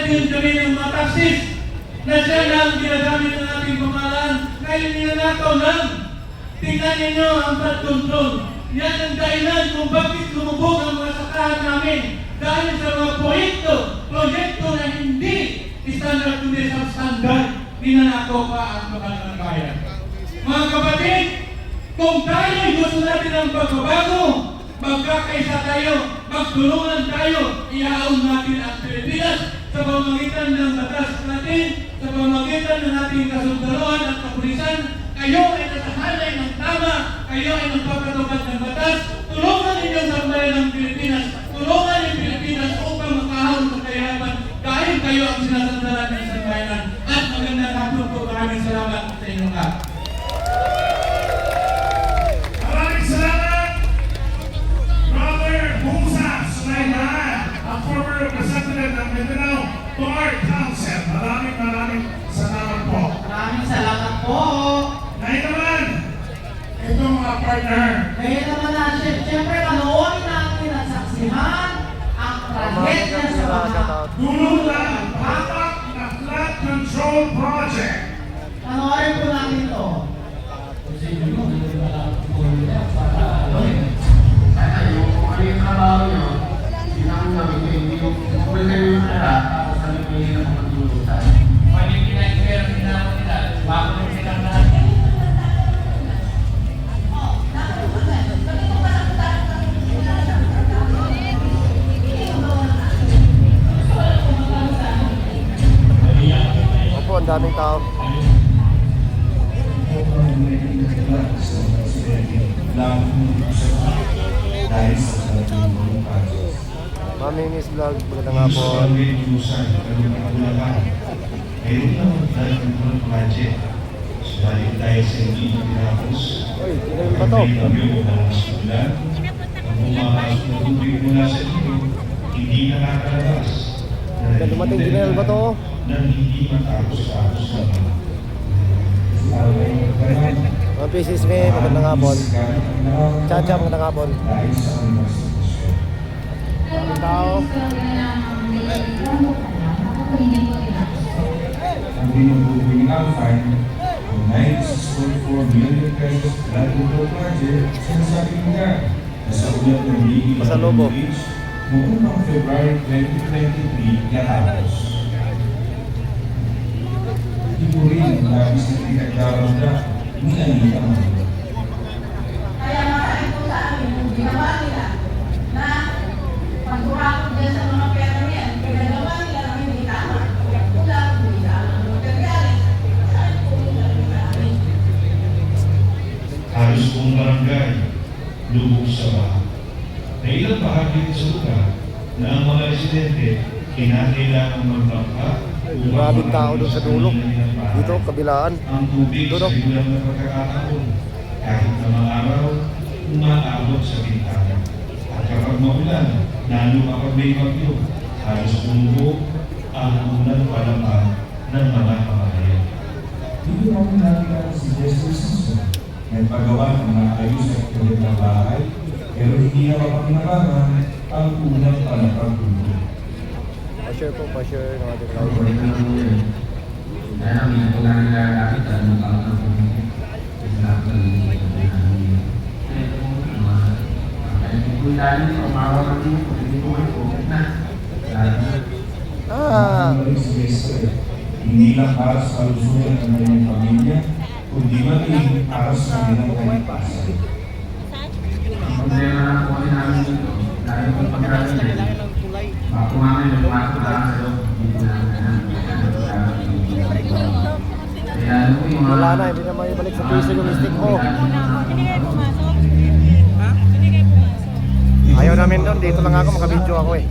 yung kami ng mga taksis na siya na ang ginagamit ng ating pamahalaan. Ngayon ninanakaw lang. Tingnan ninyo ang flood control. Yan ang dahilan kung bakit lumubog ang mga sakahan namin. Dahil sa mga proyekto na hindi standard kundi substandard, ninanakaw pa ang mga bayan. Mga kapatid, kung tayo gusto natin ang pagbabago, magkakaisa tayo, magtulungan tayo, iaon natin ang Pilipinas sa pamamagitan ng batas natin, sa pamamagitan ng ating kasundaluhan at kapulisan. Kayo ay natahalay ng tama, kayo ay nagpapatupad ng batas. Tulungan ninyo sa bayan ng Pilipinas, tulungan ng Pilipinas upang makahawal sa kayaman dahil kayo ang sinasandalan ng sambayanan. At magandang hapon po, maraming salamat sa inyong lahat. Maraming salamat, Brother Musa Sulaiman, ang former representative ng Mindanao Bar Council. Maraming salamat po. Maraming salamat po. Ngayon naman, ito mga partner. Ngayon naman na, siyempre, panoorin natin at saksihan ang trahedya sa mga Dulutan, hatak na flood control project. panoorin po natin ito. Sana yung ano yung trabaho nyo, sinang namin kayo, hindi yung kung kayo yung lahat, tapos sabi ko yung nakapagdulutan. Pwede pinag-fair nila nila, bago nung silang lahat. Opo, ang daming tao. Maminis vlog, magandang hapon. Uy, kinain ba to? Hindi nakakalabas. Ganda dumating general ba to? Nang hindi matapos-tapos naman. Mga pieces me, magandang hapon. Chacha, magandang hapon. Dahil sa investigation. Daming tao. Ang binubugbing ang fine ng 96.4 million pesos flood control project, sinasabi nila na sa ulat ng Legal Pasalubong. Beach noong mga February 2023 natapos. Hindi po rin ang labis na pinagdarang na ni Anita Manila. Kaya maraming po sa amin, yung ginawa nila na pagkurakot dyan sa mga pera niyan, pinagawa nila na hindi tama. Kaya kulang, hindi tama ang materialis. Saan po yung namin? Halos buong barangay, lubog sa baha. May ilang bahagi sa lugar na ang mga residente kinakailangan magbangka upang Maraming tao doon sa dulo. Dito, kabilaan. ang tubig Dulo. sa ilang na pagkakataon. Kahit na mga araw, umaabot sa bintana. At kapag maulan, lalo kapag may bagyo, halos bumubo ang unang palaman ng mga kamalayan. Hindi naman natin si Jester Simpson. Nagpagawa ng mga ayos at kulit ng bahay, pero hindi na mapakinabangan ang unang palapag-dulo. Pa-share po, pa-share ng ating Ang live. kulit ng ulo. Kaya ang mga kulang nila kapit at magkakaroon ng pumili. Kaya kung kulitan nyo, umawa kami nyo, hindi po kayo pumili na. Si Jester, hindi lang para sa kalusugan ng kanyang pamilya, kundi maging para sa kanilang kalikasan. Ang problema na po kasi namin dito, dahil kung pagkakasin, makuha kami ng pasok lang sa loob, dito na kaya ano po yung mga... Wala na, hindi na may balik sa piso yung stick mo. Ayaw namin doon, dito lang ako, makabidyo ako eh.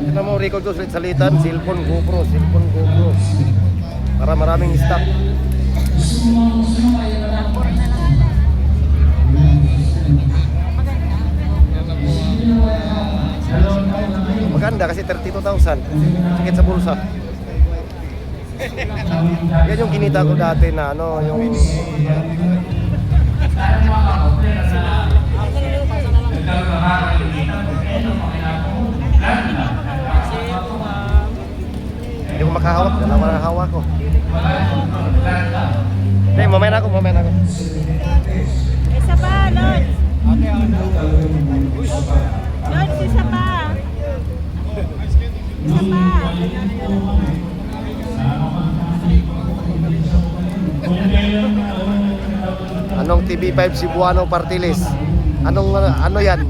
Ito mo, record ko sa salitan, cellphone, GoPro. Para maraming stock. Maganda kasi 32,000. Sakit sa bulsa. Yan yung kinita ko dati na ano, yung nakahawak. Dalawa na hawak ko. Hindi, mamaya na ako. Isa pa, Lord. Lord, isa pa. Isa pa. Anong TV5 Cebuano Party List? Ano yan?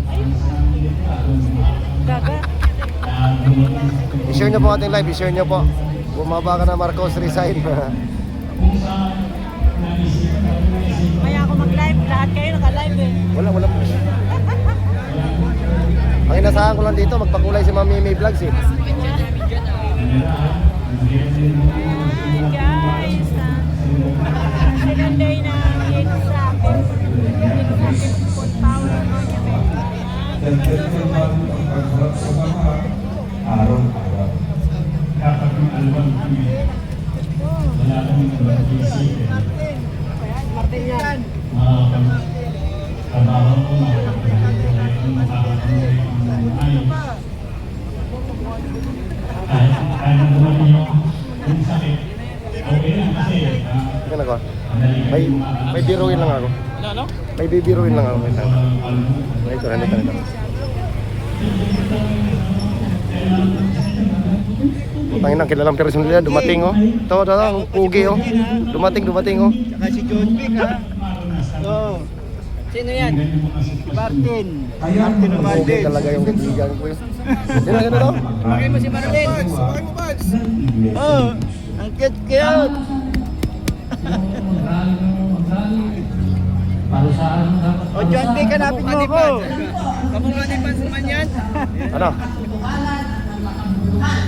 Gaga. I-share nyo po ating live, i-share nyo po. Bumaba ka na Marcos, resign. Maya ako mag-live. Lahat kayo naka-live eh. Wala. Ang inasahan ko lang dito, magpakulay si Mami May Vlogs eh. Guys, second day na exam. Food power monument. Dagdag ng bago ang pagharap sa baha, araw-araw. Dapat yung alwan kami. Wala kami nag-isip eh. Trabaho ko makakapagay ang ayos. Kahit naman yung sakit, okay lang kasi Tingnan ako. May biruin lang ako. May bibiruin lang ako. Ito. Putangin ang kilalang personalidad, dumating oh. Ito, ang pugi oh. Dumating oh. Saka si John Vic ha? Oo. Sino yan? Martin. Martin o Pugi Martin. talaga yung kaibigan ko yun. Sino daw? Bakit mo si Marlene? Oo. Ang cute. O John Vic, hanapin mo ako. Kamukha ni Pans naman yan. Ano? Liwanag ng makabuluhan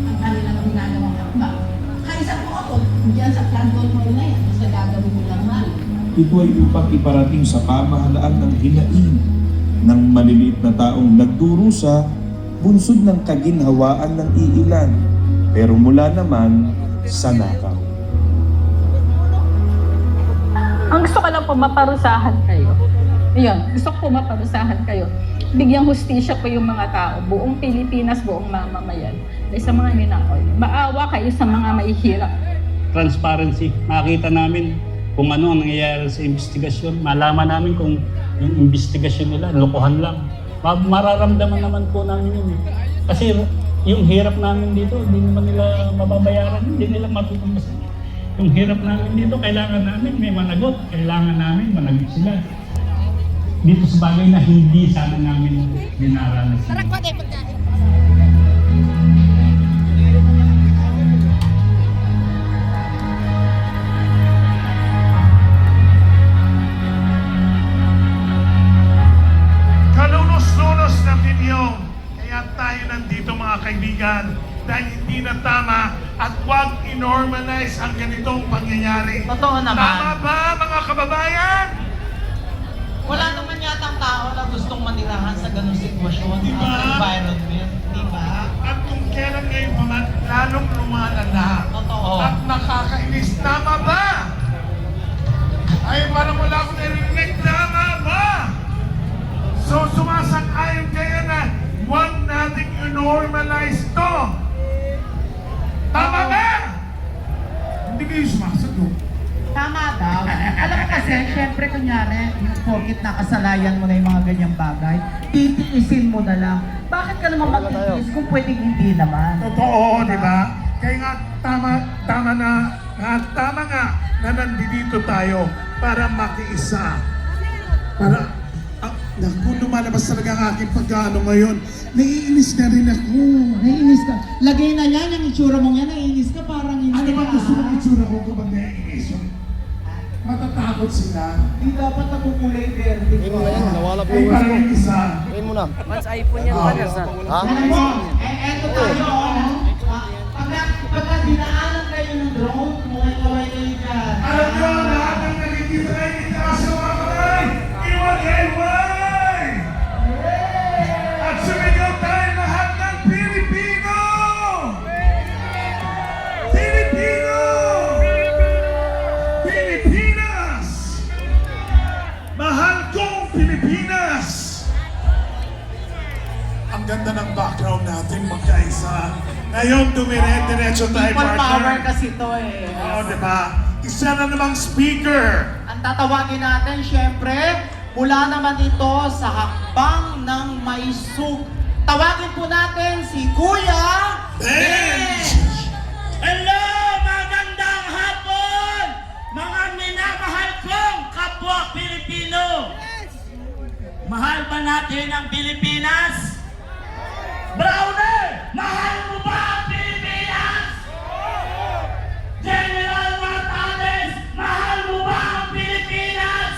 ang kanilang ginagawang hakbang. Kaisa po ako diyan sa Candle Mall na yan. Basta gagawin mo lang man. Ito ay upang iparating sa pamahalaan ng hinaing ng maliliit na taong nagdurusa, bunsod ng kaginhawaan ng iilan, pero mula naman sa nakaw. Ang gusto ko lang po maparusahan kayo. Yun, gusto ko po maparusahan kayo. Bigyang hustisya po yung mga tao, buong Pilipinas, buong mamamayan. Dahil sa mga ninakaw, maawa kayo sa mga mahihirap. Transparency, makita namin kung ano ang nangyayari sa investigasyon, malaman namin kung yung investigasyon nila, lokohan lang. Mararamdaman naman po namin yun eh. Kasi yung hirap namin dito, hindi naman nila mababayaran, hindi nila matutumbasan. Yung hirap namin dito, kailangan namin may managot, kailangan namin managot sila. Dito sa bagay na hindi sana namin dinaranas. Kalunos-lunos na video. Kaya tayo nandito mga kaibigan dahil hindi na tama at huwag i-normalize ang ganitong pangyayari. Totoo naman. Tama ba mga kababayan? Wala naman yatang tao na gustong manirahan sa ganung sitwasyon Diba? at environment. Di ba? At kung kailan ngayon pa man, lalong lumalala. Totoo. At nakakainis. Tama ba? Ay, parang wala akong narinig. Tama ba? So, sumasang-ayon kayo na huwag nating i-normalize to. Tama ba? Hindi kayo sumasagot. Tama daw. Alam mo kasi, syempre kunyari, yung porkit nakasalayan mo na yung mga ganyang bagay, titiisin mo na lang. Bakit ka naman magtitiis kung pwedeng hindi naman? Totoo, di ba? Kaya nga, tama nga na nandito tayo para makiisa. Para, naku, lumalabas talaga ang aking pagkano ngayon. Naiinis na rin ako. Naiinis ka. Lagay na yan, yung itsura mong yan, naiinis ka, parang hindi Ano ba ka. gusto ng itsura ko kapag naiinis yun? Matatakot sila. Hindi dapat nakukulay verde Tingin mo na yan, nawala Ay, viewers parang ko. yung isa. Tingin mo na. Mas iPhone yan, Panas ha? Ha? Alam mo, eto tayo, pagka dinaanan kayo ng drone, kumay-kumay kayo dyan. Alam nyo, lahat ng nagiging ay itaas sa mga kamay! Iwag-iwag! At sumigaw tayo lahat ng Pilipino! Pilipino! Pilipinas! Mahal kong Pilipinas! Ang ganda ng background natin magkaisa. Ngayon, dumire-diretso tayo, People power partner. kasi to eh. Oo, di ba? Isa na namang speaker. Ang tatawagin natin, syempre, mula naman ito sa hakbang ng Maisug. Tawagin po natin si Kuya Benj! Hello! Magandang hapon! Mga minamahal kong kapwa Pilipino! Mahal ba natin ang Pilipinas? Browner! Mahal mo ba ang Pilipinas? General Martales! Mahal mo ba ang Pilipinas?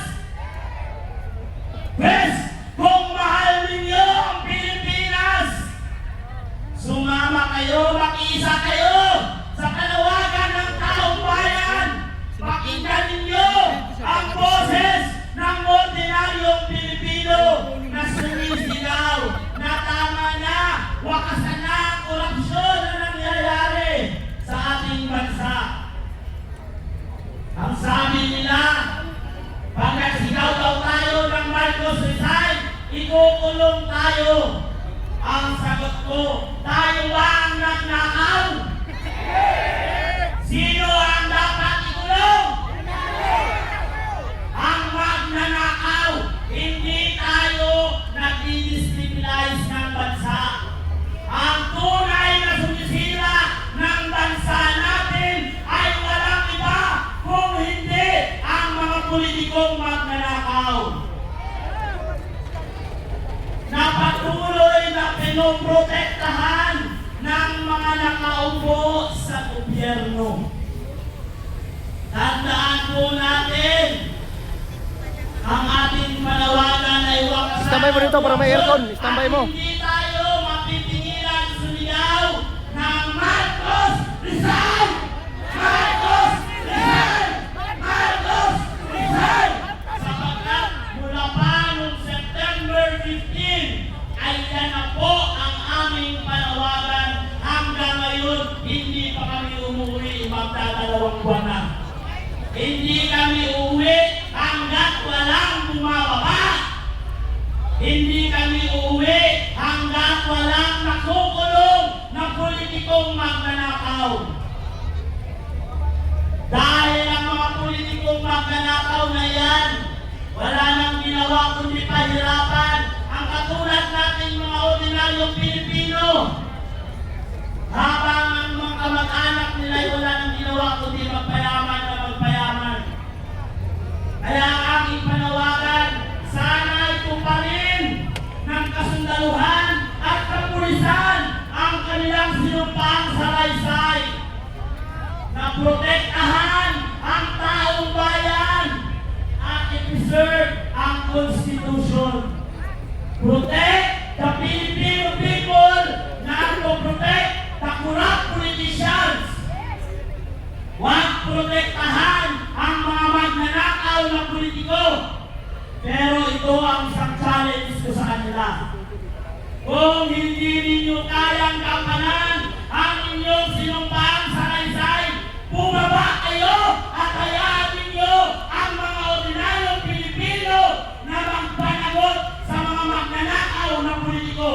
Pres, kung mahal ninyo ang Pilipinas, sumama kayo, makiisa kayo sa kalawagan ng taong bayan. Pakinggan ninyo ang boses ng ordinaryong Pilipino na sumisigaw na tama na, wakasan na ang korupsyon na nangyayari sa ating bansa. Ang sabi nila, pag nagsigaw daw tayo ng Marcos resign, ikukulong tayo. Ang sagot ko, tayo ba ang nagnakaw? Sino ang dapat ikulong? Ang magnanakaw. Hindi tayo nag-destabilize ng bansa. Ang tunay na sumisira ng bansa natin ay walang iba kung hindi ang mga politikong magnanakaw. Na patuloy na pinoprotektahan ng mga nakaupo sa gobyerno. Tandaan po natin, ang ating panawagan ay wakasan. Standby mo dito para may aircon. Standby mo. At hindi tayo mapipigilan sumigaw ng Marcos resign! Marcos resign! Marcos resign! Sapagkat mula pa noong September 15 ay yan na po ang aming panawagan. Hanggang ngayon, hindi pa kami umuwi, magdadalawang buwan na. Hindi kami uuwi hanggat walang bumababa. Hindi kami uuwi hanggat walang nakukulong na politikong magnanakaw. Dahil ang mga politikong magnanakaw na yan, wala nang ginawa kundi pahirapan ang katulad nating mga ordinaryong Pilipino. Habang ang mga kamag-anak nila ay wala nang ginawa kundi magpayaman na magpayaman. Kaya ang aking panawagan, sana ito pa rin ng kasundaluhan at kapulisan ang kanilang sinumpang salaysay na protektahan ang taong bayan at i-preserve ang Constitution. Protect the Filipino people, not to protect the corrupt politicians. Huwag protektahan ang mga magnanakaw na politiko. Pero ito ang isang challenge ko sa kanila. Kung hindi ninyo kayang kampanan ang inyong sinumpang salaysay, bumaba kayo at hayaan ninyo ang mga ordinaryong Pilipino na magpanagot sa mga magnanakaw na politiko.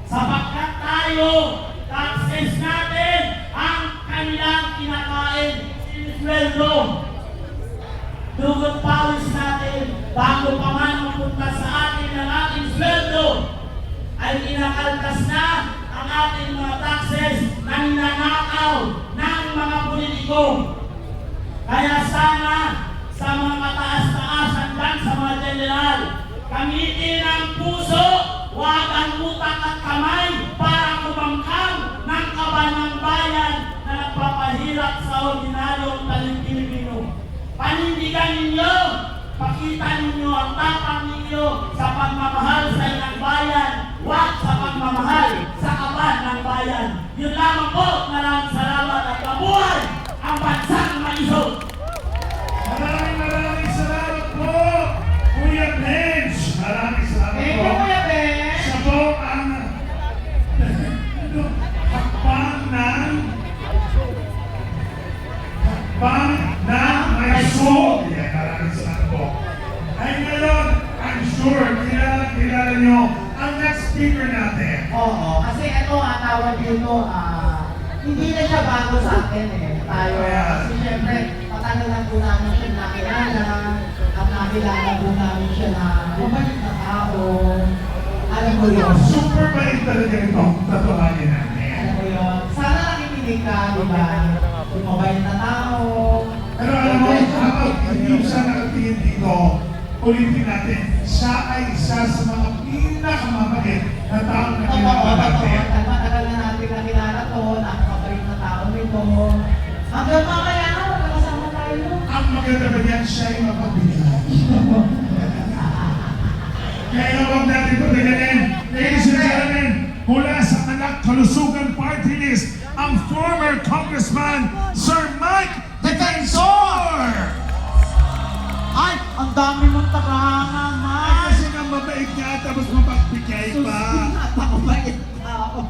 Sapagkat tayo, taxes natin ang kanilang kinakain, sinisweldo. Dugot pawis natin, bago pa man mapunta sa atin ang ating sweldo, ay kinakaltas na ang ating mga taxes na ninanakaw ng mga politiko. Kaya sana sa mga mataas-taasan dyan, sa mga general, gamitin ang puso, huwag ang utak at kamay para kumangkang ng kaban ng bayan na nagpapahirap sa ordinaryong Pilipino. Panindigan ninyo, pakita ninyo ang tapang ninyo sa pagmamahal sa ilang bayan, huwag sa pagmamahal sa kaban ng bayan. Yun lamang po, maraming salamat at mabuhay ang bansang Maisog! Maraming salamat po, Kuya Benj. Maraming salamat Thank po. you, Kuya Benj. Siya po ang hakbang ng Maisog. Yeah, maraming salamat po. Ay ngayon, I'm sure kilala nyo ang next speaker natin. Oo, kasi ano ang tawag dito, hindi na siya bago sa akin eh. Tayo, kasi syempre, matagal na po namin siya nakilala, at nakilala po namin siya na mabalik na tao. Alam mo yun? Super bait talaga itong tatuhanin natin. Alam mo yun? Sana nakikinig ka, di ba? Yung mabait na tao. Pero alam mo, habang hindi siya nakatingin dito, ulitin natin, siya ay isa sa mga pinakamabait na taong nakilala natin. Matagal na natin nakilala to, napakabait na tao nito. Hanggang mamaya na, magkakasama tayo. Ang maganda ba yan, siya ay mapagbigay. Kaya huwag natin patagalan. Ladies and gentlemen, mula sa Anak Kalusugan Party List, ang former Congressman Sir Mike Defensor! Ay, ang dami mong tarangan, man! Kasi nga mabait nga, tapos mapagbigay pa. Napakabait tao.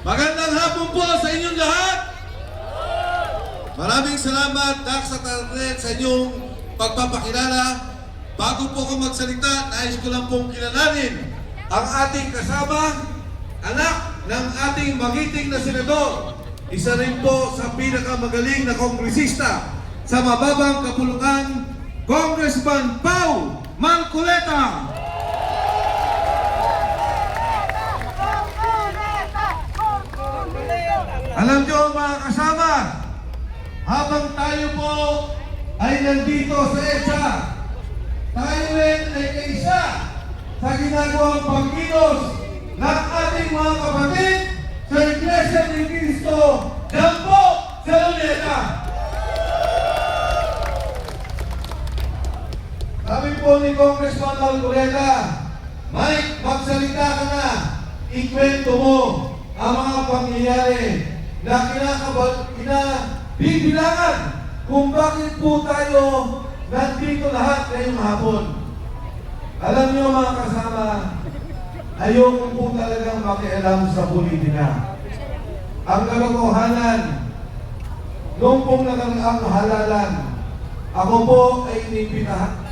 Magandang hapon po sa inyong lahat! Maraming salamat, Dax at Arnett, sa inyong pagpapakilala. Bago po ako magsalita, nais ko lang pong kilalanin ang ating kasama, anak ng ating magiting na senador. Isa rin po sa pinakamagaling na kongresista sa mababang kapulungan, Congressman Pau Marcoleta. Alam nyo mga kasama, habang tayo po ay nandito sa EDSA, tayo rin ay kaisa sa ginagawang pagkilos ng ating mga kapatid sa Iglesia ni Cristo dyan po sa Luneta. Sabi po ni Congressman Marcoleta, Mike, magsalita ka na, ikwento mo ang mga pangyayari na kinabibilangan kung bakit po tayo nandito lahat ngayong hapon. Alam niyo mga kasama, ayoko po talagang makialam sa politika. Ang kalokohanan, noong pong nakaraang halalan, ako po ay inibitahan.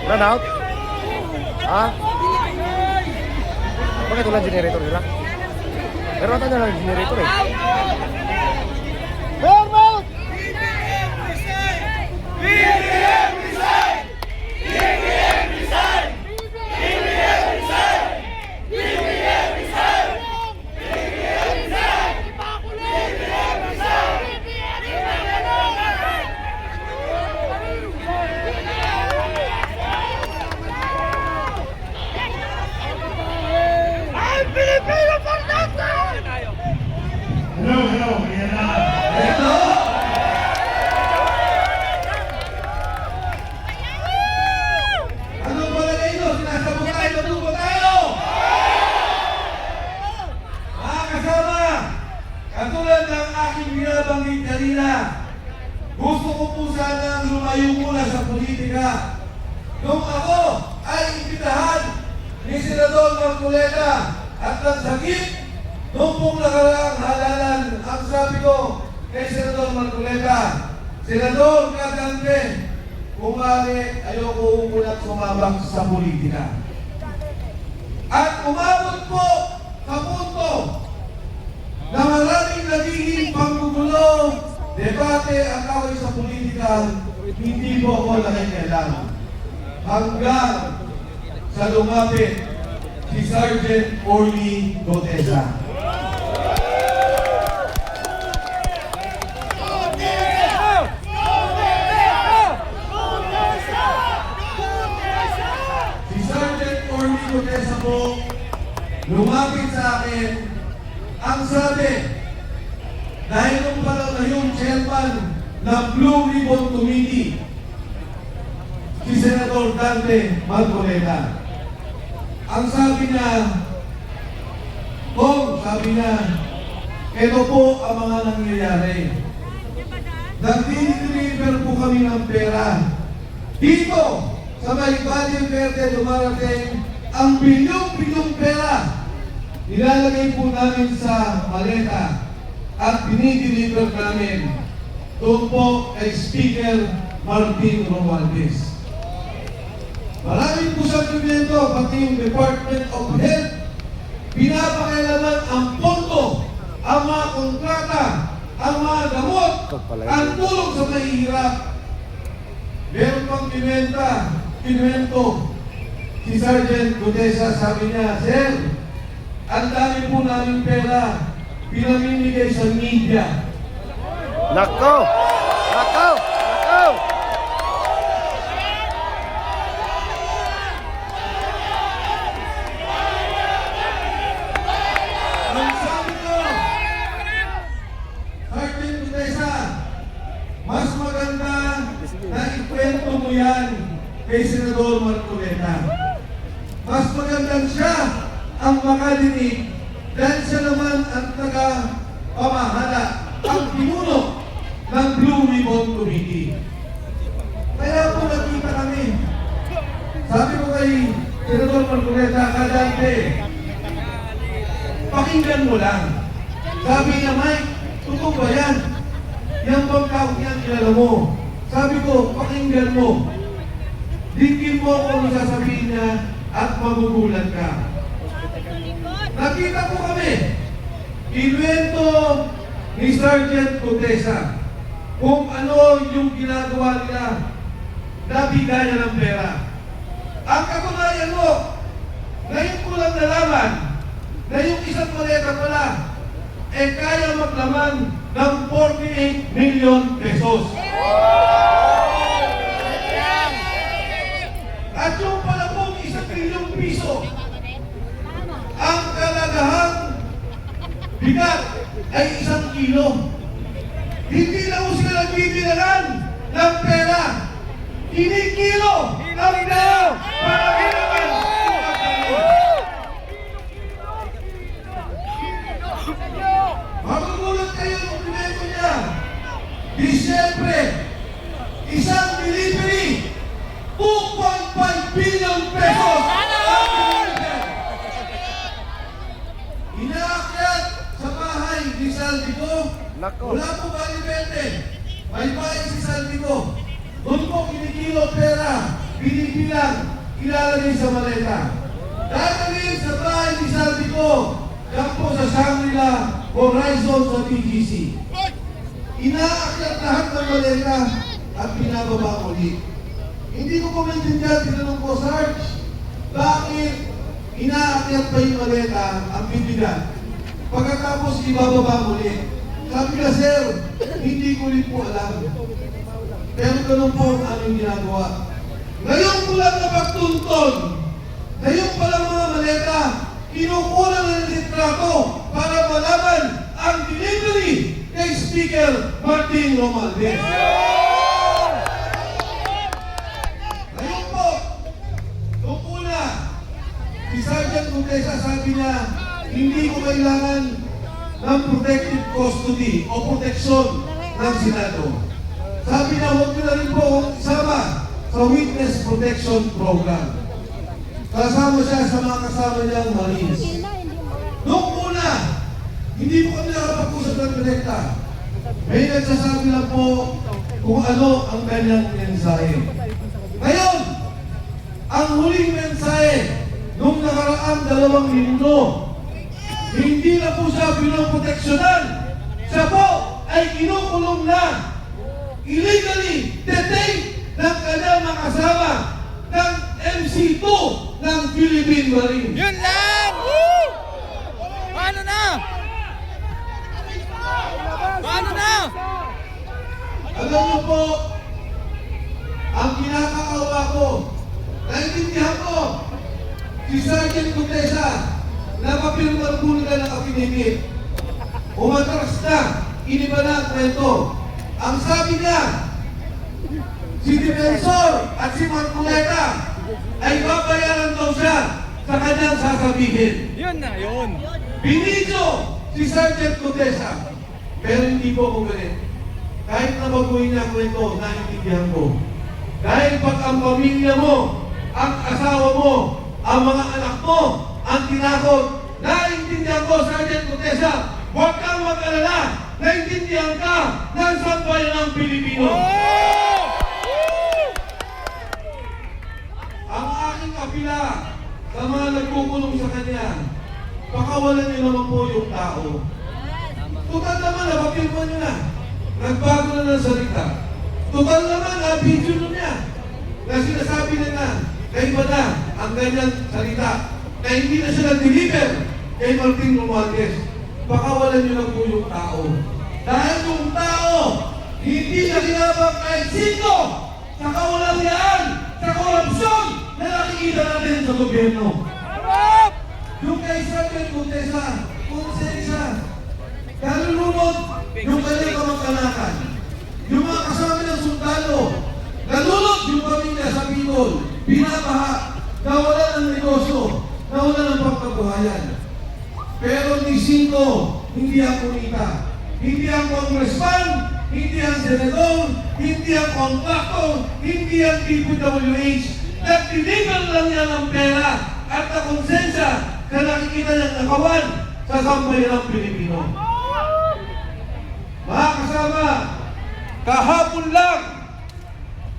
Run out? Ha? Bakit walang generator nila? Meron ata na lang generator eh. Bournemouth! BBM resign! BBM resign! BBM resign! BBM resign! BBM resign! BBM resign! Pilipino for nothing! Hello, hello. Ayan na. Ito! Anong palagay nyo? Sinasabot tayo, matubo tayo! Mga kasama, katulad ng aking binabanggit kanina, gusto ko po sanang lumayo muna sa politika. Nung ako ay imbitahan ni Senador Marcoleta at nagsagip, nung pong nakaraang halalan, ang sabi ko kay Senador Marcoleta, Senador Cagante, kung maaari, ayoko munang sumabak sa politika. At umabot po sa punto na maraming nagiging panggugulo, debate at away sa politika, hindi po ako nakikialam. Hanggang sa lumapit si Sergeant Orly Gotesa. Ang sabi, dahil nung panahon na yung chairman ng Blue Ribbon Committee, si Senator Dante Marcoleta. Ang sabi niya, sabi niya, ito po ang mga nangyayari. Nag-deliver po kami ng pera. Dito, sa may Valle Verde, dumarating ang bilyong-bilyong pera. Nilalagay po namin sa maleta at dinideliver namin doon po kay Speaker Martin Romualdez. Maraming po sa government, pati yung Department of Health, pinapakailaman ang pondo, ang mga kontrata, ang mga gamot, ang tulong sa mahihirap. Meron pang kinuwento, si Sergeant Gutesa, sabi niya, Sir, ang dami po namin pera, pinamimigay sa media. Nako! Nako! Nako! Ang sabi ko, Sergeant Gutesa, mas maganda na ikwento mo yan kay Senador Marcoleta. Mas maganda siya ang makadinig dahil siya naman ang taga-pamahala, ang pinuno ng Blue Ribbon Committee. Kaya po nakita kami. Sabi ko kay Senador Marcoleta, Kadante, pakinggan mo lang. Sabi niya, Mike, totoo ba yan? Yang bangkaw yan, kilala mo. Sabi ko, pakinggan mo. Dinggin mo kung sasabihin niya at magugulat ka. Nakita ko kami. Inuwento ni Sergeant Gutesa kung ano yung ginagawa nila na bigayan ng pera. Ang katunayan mo, ngayon ko lang nalaman na yung isang maleta pala kaya maglaman ng 48 million pesos. At yung pala pong 1 bilyong piso, ang kalagahang bigat ay 1 kilo. Hindi na mo sila nagbibilangan ng pera. Kinikilo ang pera para kailangan. Magugulat kayo ng komento niya. Disyembre, isang delivery, 2.5 billion pesos. Inaakyat sa bahay ni Saldico. Wala po Valle Verde. May bahay si Saldico. Doon po kinikilo pera, binibilang, ilalagay sa maleta. Dadalhin sa bahay ni Saldico. Yan po sa Shangri-La Horizon sa PGC. Inaakyat lahat ng maleta at pinababa ulit. Hindi ko po maintindihan, tinanong ko, Sarge, bakit inaakyat pa yung maleta ang bibigan? Pagkatapos ibababa ulit. Sabi ka, Sir, hindi ko rin po alam. Pero ganun po ang aming ginagawa. Ngayon ko lang napagtuntun. Ngayon pala mga maleta, kinukulang ng litrato para malaman ang delivery kay Speaker Martin Romualdez. Ngayon po, nung una, si Sergeant Gutesa sabi niya, hindi ko kailangan ng protective custody o proteksyon ng Senado. Sabi niya, huwag ko na rin po isama sa Witness Protection Program. Kasama siya sa mga kasama niyang Marines. Noong una, hindi po kami nakapag-usap ng direkta. May nagsasabi lang po kung ano ang kanyang mensahe. Ngayon, ang huling mensahe nung nakaraang 2 linggo, hindi na po siya pinoproteksyonan. Siya po ay kinukulong na, illegally detained ng kanyang mga kasama ng MC2 ng Philippine Marines. Yun lang! Woo! Paano na? Paano na? Alam niyo po, ang kinakaawa ko, naintindihan ko, si Sergeant Gutesa, na papirman po nila ng affidavit. umatras na, iniba na ang kwento. Ang sabi niya, si Defensor at si Marcoleta ay babayaran daw siya sa kanyang sasabihin. Yun na, yun. Binidyo si Sergeant Codesa. Pero hindi po ako ganit. Kahit na baguhin niya ang kwento, naiintindihan ko. Dahil pag ang pamilya mo, ang asawa mo, ang mga anak mo, ang tinakot, naiintindihan ko, Sergeant Codesa, huwag kang mag-alala, naiintindihan ka ng sambayan ng Pilipino. Ang aking kapila sa mga nagkukulong sa kanya, pakawalan niyo naman po yung tao. Total naman, napapirma niyo na. Nagbago na ng salita. Total naman, video nyo niya. Na sinasabi na na, iba na ang ganyang salita. Na hindi na siya nag-deliver kay Martin Romualdez. Pakawalan niyo lang po yung tao. Dahil yung tao, hindi siya ginabang kahit sino sa kawalan sa korupsyon na nakikita natin sa gobyerno. Yung kay Sergeant Codesa, konsensya, kalulunod yung kanyang kamag-anakan, yung mga kasama ng sundalo, nalulot yung pamilya sa Bicol, binabaha, nawalan ng negosyo, nawalan ng pagkabuhayan. Pero ni Cinco, hindi ang kunita, hindi ang congressman, hindi ang senador, hindi ang kontraktor, hindi ang DPWH. Nag-deliver lang niya ng pera at na konsensya na nakikita niyang nakawan sa sambayan ng Pilipino. Mga kasama, kahapon lang,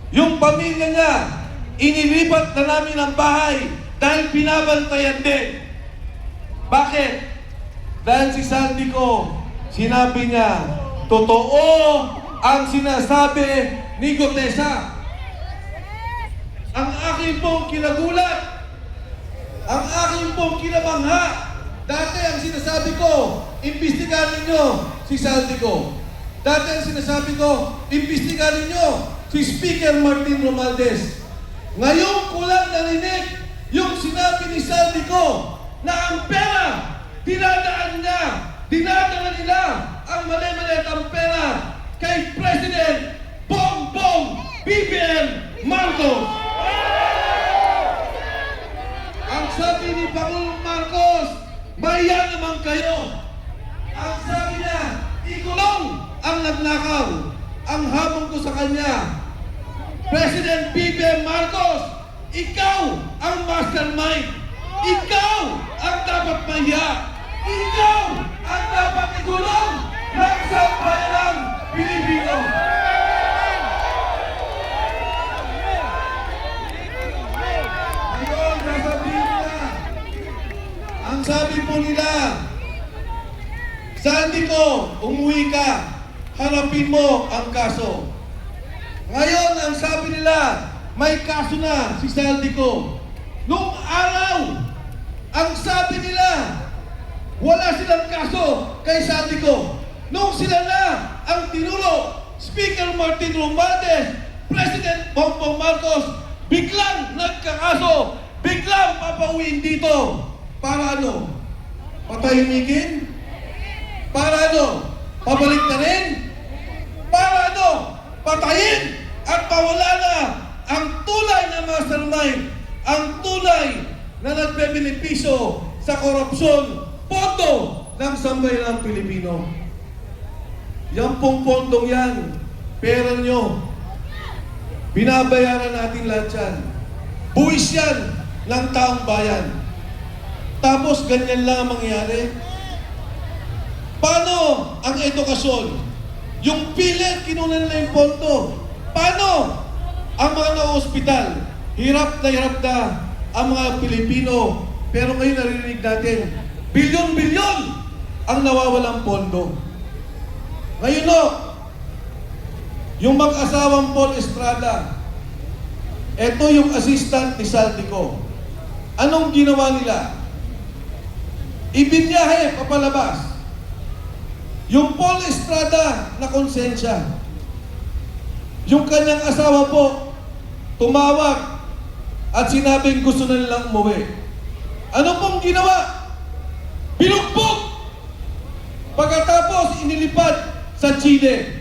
yung pamilya niya, inilipat na namin ang bahay dahil binabantayan din. Bakit? Dahil si Sandy ko, sinabi niya, totoo ang sinasabi ni Codesa. Ang aking pong kinagulat, ang aking pong kinabangha, dati ang sinasabi ko, imbestigahan ninyo si Sandy ko. Dati ang sinasabi ko, imbestigahan ninyo si Speaker Martin Romualdez. Ngayon ko lang narinig yung sinabi ni Sandy ko na ang pera, dinadaan nila ang mali-mali ang pera kay President Bongbong BBM Marcos. Ang sabi ni Pangulong Marcos, maya naman kayo. Ang sabi niya, ikulong ang nagnakaw. Ang hamon ko sa kanya, President BBM Marcos, ikaw ang mastermind. Ikaw ang dapat mahiya. Ikaw ang dapat ikulong ng sambayan ng Pilipino. Ngayon, sasabihin nila, ang sabi po nila, Sandy ko, umuwi ka, harapin mo ang kaso. Ngayon, ang sabi nila, may kaso na si Sandy ko. Nung araw, ang sabi nila, wala silang kaso kay Sandy ko. Nung sila na ang tinulo, Speaker Martin Romualdez, President Bongbong Marcos, biglang nagkakaso, biglang papauwiin dito. Para ano? Patahimikin? Para ano? Pabalik na rin? Para ano? Patayin at pawala na ang tulay na mastermind, ang tulay na nagbebenepisyo sa korupsyon, pondo ng sambayan ng Pilipino. Yan pong pondong yan, pera nyo, binabayaran natin lahat yan. Buwis yan ng taong bayan. Tapos ganyan lang ang mangyayari. Paano ang edukasyon? Yung PhilHealth, kinunan nila yung pondo. Paano ang mga na-hospital? Hirap na ang mga Pilipino. Pero ngayon narinig natin, bilyon-bilyon ang nawawalang pondo. Ngayon no, yung mag-asawang Paul Estrada, eto yung assistant ni Saldico. Anong ginawa nila? Ibinyahe papalabas. Yung Paul Estrada na konsensya. Yung kanyang asawa po, tumawag at sinabing gusto na nilang umuwi. Ano pong ginawa? Binugbog! Pagkatapos, inilipad sa Chile.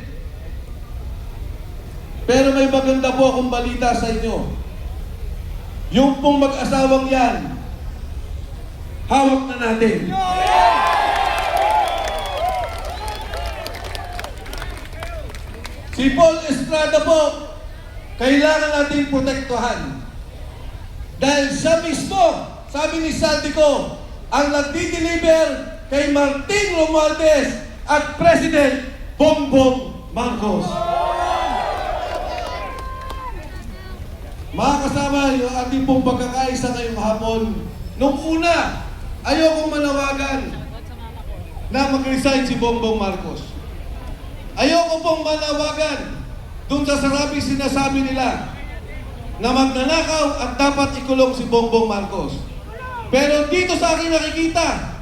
Pero may maganda po akong balita sa inyo. Yung pong mag-asawang yan, hawak na natin. Si Paul Estrada po, kailangan natin protektuhan. Dahil siya mismo, sabi ni Saldico, ang nagdi-deliver kay Martin Romualdez at President Bongbong Marcos. Mga kasama, yung ating pong pagkakaisa ngayong hapon, nung una, ayokong manawagan na mag-resign si Bongbong Marcos. Ayoko pong manawagan dun sa sarabing sinasabi nila na magnanakaw at dapat ikulong si Bongbong Marcos. Pero dito sa akin nakikita,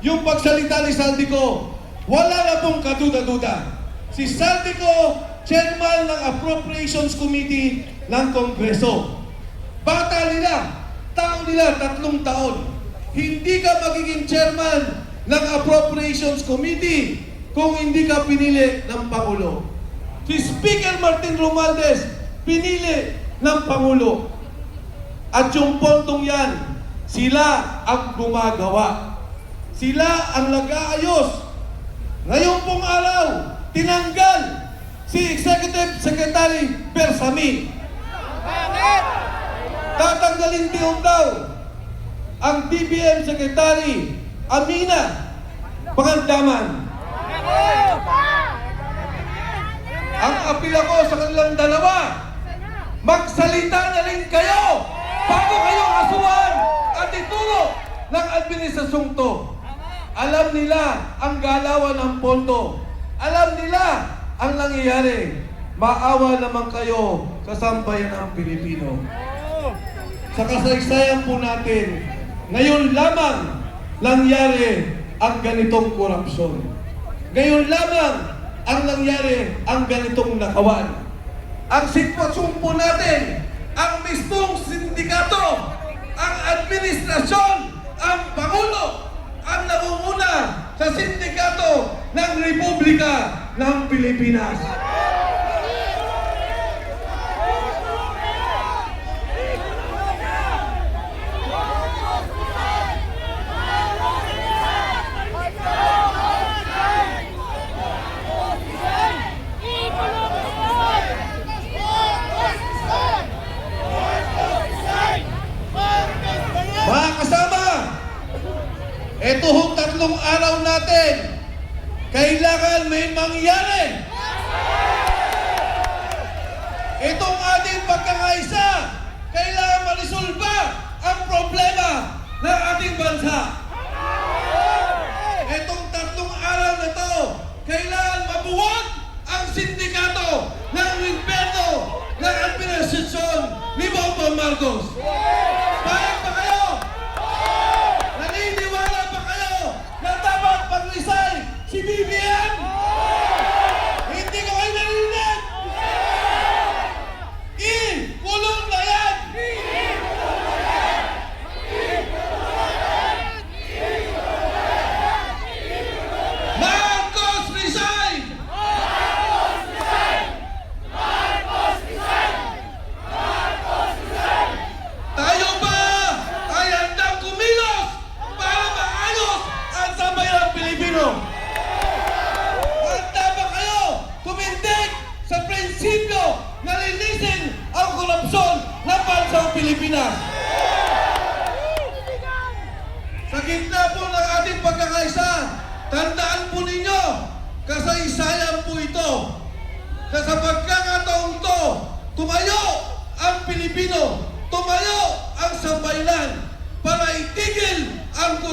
yung pagsalita ni Saldico, wala na pong kaduda-duda. Si Saldico, chairman ng Appropriations Committee ng Kongreso. Bata nila, tao nila, 3 taon. Hindi ka magiging chairman ng Appropriations Committee kung hindi ka pinili ng Pangulo. Si Speaker Martin Romualdez, pinili ng Pangulo. At yung pontong yan, sila ang gumagawa. Sila ang nag-aayos. Ngayon pong araw, tinanggal si Executive Secretary Bersami. Tatanggalin din daw ang DBM Secretary Amina Pangandaman. Ang apil ako sa kanilang dalawa, magsalita na rin kayo bago kayo asuhan at ituro ng administrasyong to. Alam nila ang galawan ng pondo. Alam nila ang nangyayari. Maawa naman kayo sa sambayan ng Pilipino. Sa kasaysayan po natin, ngayon lamang nangyari ang ganitong korupsyon. Ngayon lamang ang nangyari ang ganitong nakawan. Ang sitwasyon po natin, ang mismong sindikato, ang administrasyon, ang Pangulo, ang nangunguna sa sindikato ng Republika ng Pilipinas. Mga kasama, ito hong 3 araw natin, kailangan may mangyari. Itong ating pagkakaisa, kailangan marisolba ang problema ng ating bansa. Itong 3 araw na to, kailangan mabuwag ang sindikato ng gobyerno ng administrasyon ni Bongbong Marcos. Payag ba kayo? Naniniwala ba kayo na dapat mag-resign si BBM? Hindi ko kayo narinig! Kulong na yan! Marcos resign! Marcos resign! Marcos resign! Marcos resign! Tayo ba ay handang kumilos para maayos ang sambayang Pilipino? Handa ba kayo tumindig sa prinsipyo na linisin ang korupsyon ng bansang Pilipinas? Sa gitna po ng ating pagkakaisa, tandaan po ninyo,